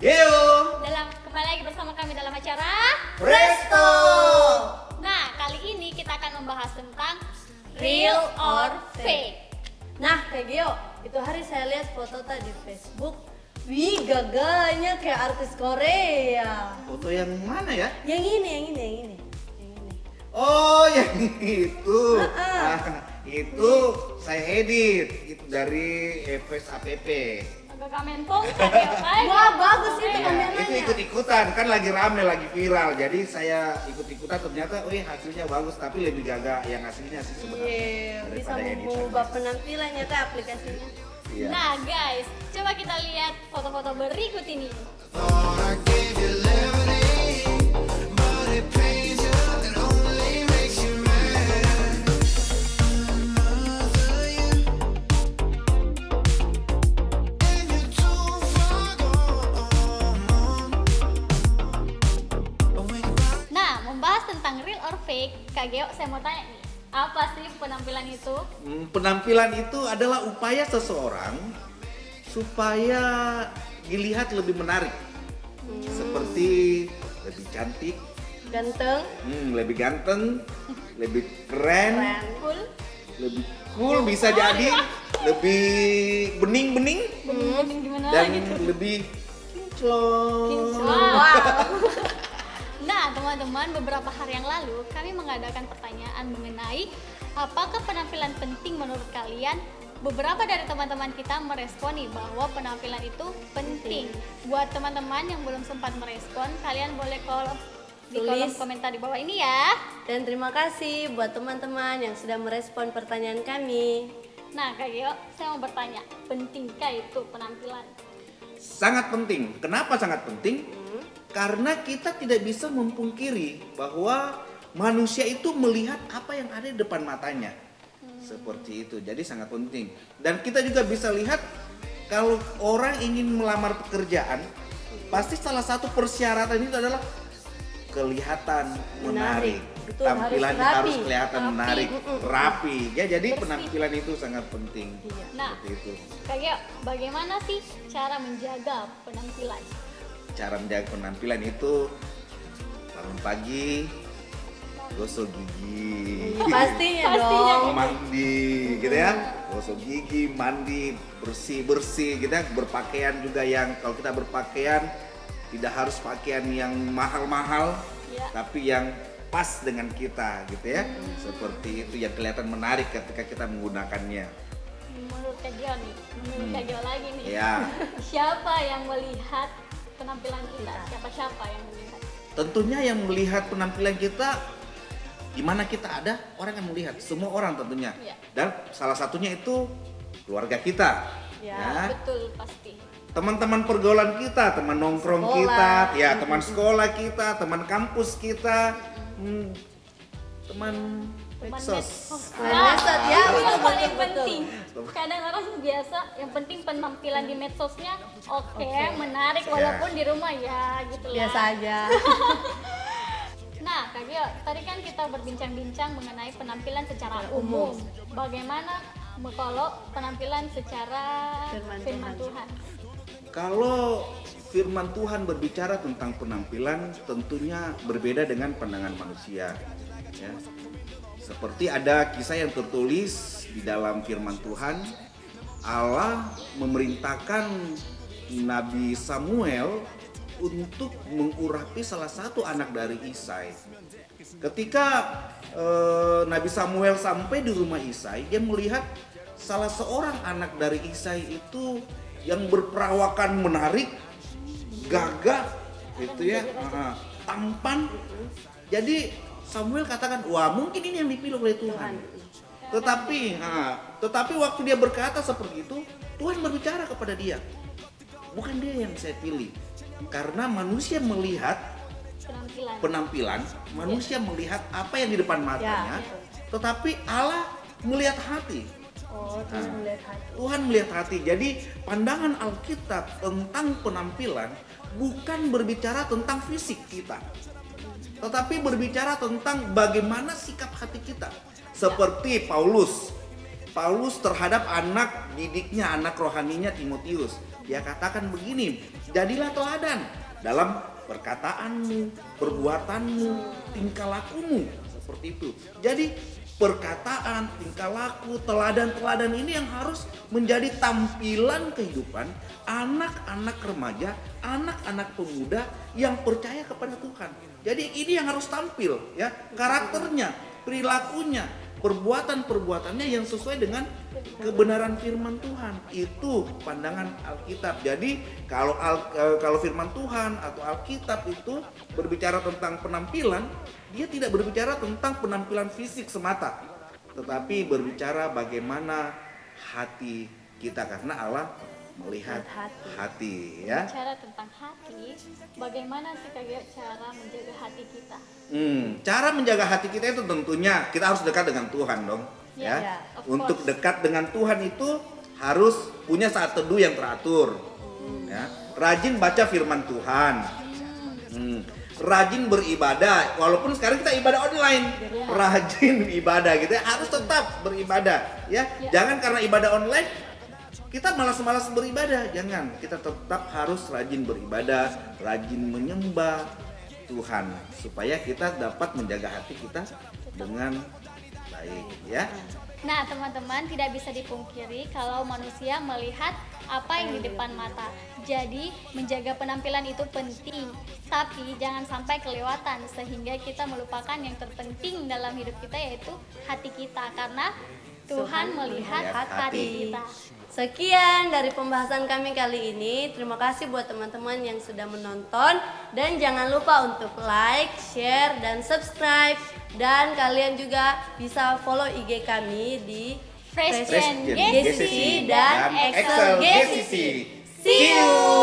Geo. Kembali lagi bersama kami dalam acara Presto. Nah, kali ini kita akan membahas tentang real or fake. Nah, Kak Gio, itu hari saya lihat foto tadi di Facebook. Wih, gagahnya kayak artis Korea. Foto yang mana ya? Yang ini. Oh, yang itu. Ah. Itu saya edit itu dari FS APP. Agak mentong kan ya, Pak? Wah, bagus itu Iya, kameranya. itu ikut-ikutan kan lagi rame, lagi viral. Jadi saya ikut-ikutan ternyata, hasilnya bagus tapi lebih gagah yang aslinya sih sebenarnya. Iya, bisa daripada editan. mengubah penampilannya Kak aplikasinya. Iya. Nah, guys, coba kita lihat foto-foto berikut ini. Nah, membahas tentang real or fake, Kak Geo, saya mau tanya nih, apa sih penampilan itu? Penampilan itu adalah upaya seseorang supaya dilihat lebih menarik. Seperti lebih cantik, Ganteng, lebih ganteng, lebih keren, Cool? lebih cool bisa jadi, lebih bening-bening Bening gimana dan gitu? lebih kinclong. Wow. Nah, teman-teman, beberapa hari yang lalu kami mengadakan pertanyaan mengenai apakah penampilan penting menurut kalian. Beberapa dari teman-teman kita meresponi bahwa penampilan itu penting. Buat teman-teman yang belum sempat merespon, kalian boleh di kolom Tulis. komentar di bawah ini ya. dan terima kasih buat teman-teman yang sudah merespon pertanyaan kami. Nah, Kak Geo, saya mau bertanya, pentingkah itu penampilan? Sangat penting. Kenapa sangat penting? Karena kita tidak bisa memungkiri bahwa manusia itu melihat apa yang ada di depan matanya. Seperti itu. Jadi sangat penting. Dan kita juga bisa lihat kalau orang ingin melamar pekerjaan, pasti salah satu persyaratan itu adalah kelihatan menarik. Betul, Tampilannya harus harus rapi. kelihatan Rapi. menarik, rapi. Ya, jadi Bersih. penampilan itu sangat penting. Iya. Nah, Seperti itu. Kak Geo, bagaimana sih cara menjaga penampilan? Cara menjaga penampilan itu bangun pagi, gosok gigi, Pastinya Pastinya. dong. mandi, gitu ya, gosok gigi, mandi, bersih, kita berpakaian juga yang kalau kita berpakaian tidak harus pakaian yang mahal-mahal, Ya. tapi yang pas dengan kita, gitu ya, seperti itu yang kelihatan menarik ketika kita menggunakannya. Menurut Kak Geo nih, menurut Kak Geo lagi nih. Ya, Siapa yang melihat penampilan kita? Siapa yang melihat? tentunya yang melihat penampilan kita di mana kita ada, orang yang melihat, semua orang tentunya. Iya. Dan salah satunya itu keluarga kita. Ya. Betul, pasti. Teman-teman pergaulan kita, teman nongkrong Sekolah. kita, ya teman sekolah kita, teman kampus kita, teman medsos. Medsos, ya, itu yang betul, paling betul, betul. penting. Kadang orang biasa yang penting penampilan di medsosnya oke, menarik Ya. walaupun di rumah ya gitu lah. Biasa aja. Nah, Kak Gio, tadi kan kita berbincang-bincang mengenai penampilan secara umum. Bagaimana kalau penampilan secara Firman Tuhan? Kalau firman Tuhan berbicara tentang penampilan, tentunya berbeda dengan pandangan manusia. Ya. Seperti ada kisah yang tertulis di dalam firman Tuhan, Allah memerintahkan Nabi Samuel untuk mengurapi salah satu anak dari Isai. Ketika Nabi Samuel sampai di rumah Isai, dia melihat salah seorang anak dari Isai itu yang berperawakan menarik, gagah, gitu ya, tampan. Jadi Samuel katakan, wah mungkin ini yang dipilih oleh Tuhan. Tetapi waktu dia berkata seperti itu, Tuhan berbicara kepada dia, bukan dia yang saya pilih. Karena manusia melihat penampilan, manusia melihat apa yang di depan matanya, tetapi Allah melihat hati. Oh, Tuhan melihat hati. Tuhan melihat hati. Jadi pandangan Alkitab tentang penampilan bukan berbicara tentang fisik kita, tetapi berbicara tentang bagaimana sikap hati kita. Seperti Paulus terhadap anak didiknya, anak rohaninya Timotius. Dia katakan begini, jadilah teladan dalam perkataanmu, perbuatanmu, tingkah lakumu, seperti itu. Jadi perkataan, tingkah laku, teladan-teladan ini yang harus menjadi tampilan kehidupan anak-anak remaja, anak-anak pemuda yang percaya kepada Tuhan. Jadi ini yang harus tampil, ya, karakternya, perilakunya, perbuatan-perbuatannya yang sesuai dengan kebenaran firman Tuhan. Itu pandangan Alkitab. Jadi kalau firman Tuhan atau Alkitab itu berbicara tentang penampilan, dia tidak berbicara tentang penampilan fisik semata, tetapi berbicara bagaimana hati kita, karena Allah melihat hati, ya. Bicara tentang hati, bagaimana sih Kak cara menjaga hati kita? Cara menjaga hati kita itu tentunya kita harus dekat dengan Tuhan dong, ya. Ya, of Untuk course. dekat dengan Tuhan itu harus punya saat teduh yang teratur, ya. Rajin baca firman Tuhan, rajin beribadah. Walaupun sekarang kita ibadah online, rajin ibadah gitu, ya. Harus tetap beribadah, ya. Jangan karena ibadah online kita malas-malas beribadah, jangan. Kita tetap harus rajin beribadah, rajin menyembah Tuhan, supaya kita dapat menjaga hati kita dengan baik, ya. Nah teman-teman, tidak bisa dipungkiri kalau manusia melihat apa yang di depan mata. Jadi menjaga penampilan itu penting, tapi jangan sampai kelewatan sehingga kita melupakan yang terpenting dalam hidup kita, yaitu hati kita, karena Tuhan melihat hati kita. Sekian dari pembahasan kami kali ini. Terima kasih buat teman-teman yang sudah menonton. Dan jangan lupa untuk like, share, dan subscribe. Dan kalian juga bisa follow IG kami di Fresh Fresh Gen Gen GCC GCC dan dan Excel Excel GCC. GCC. See you!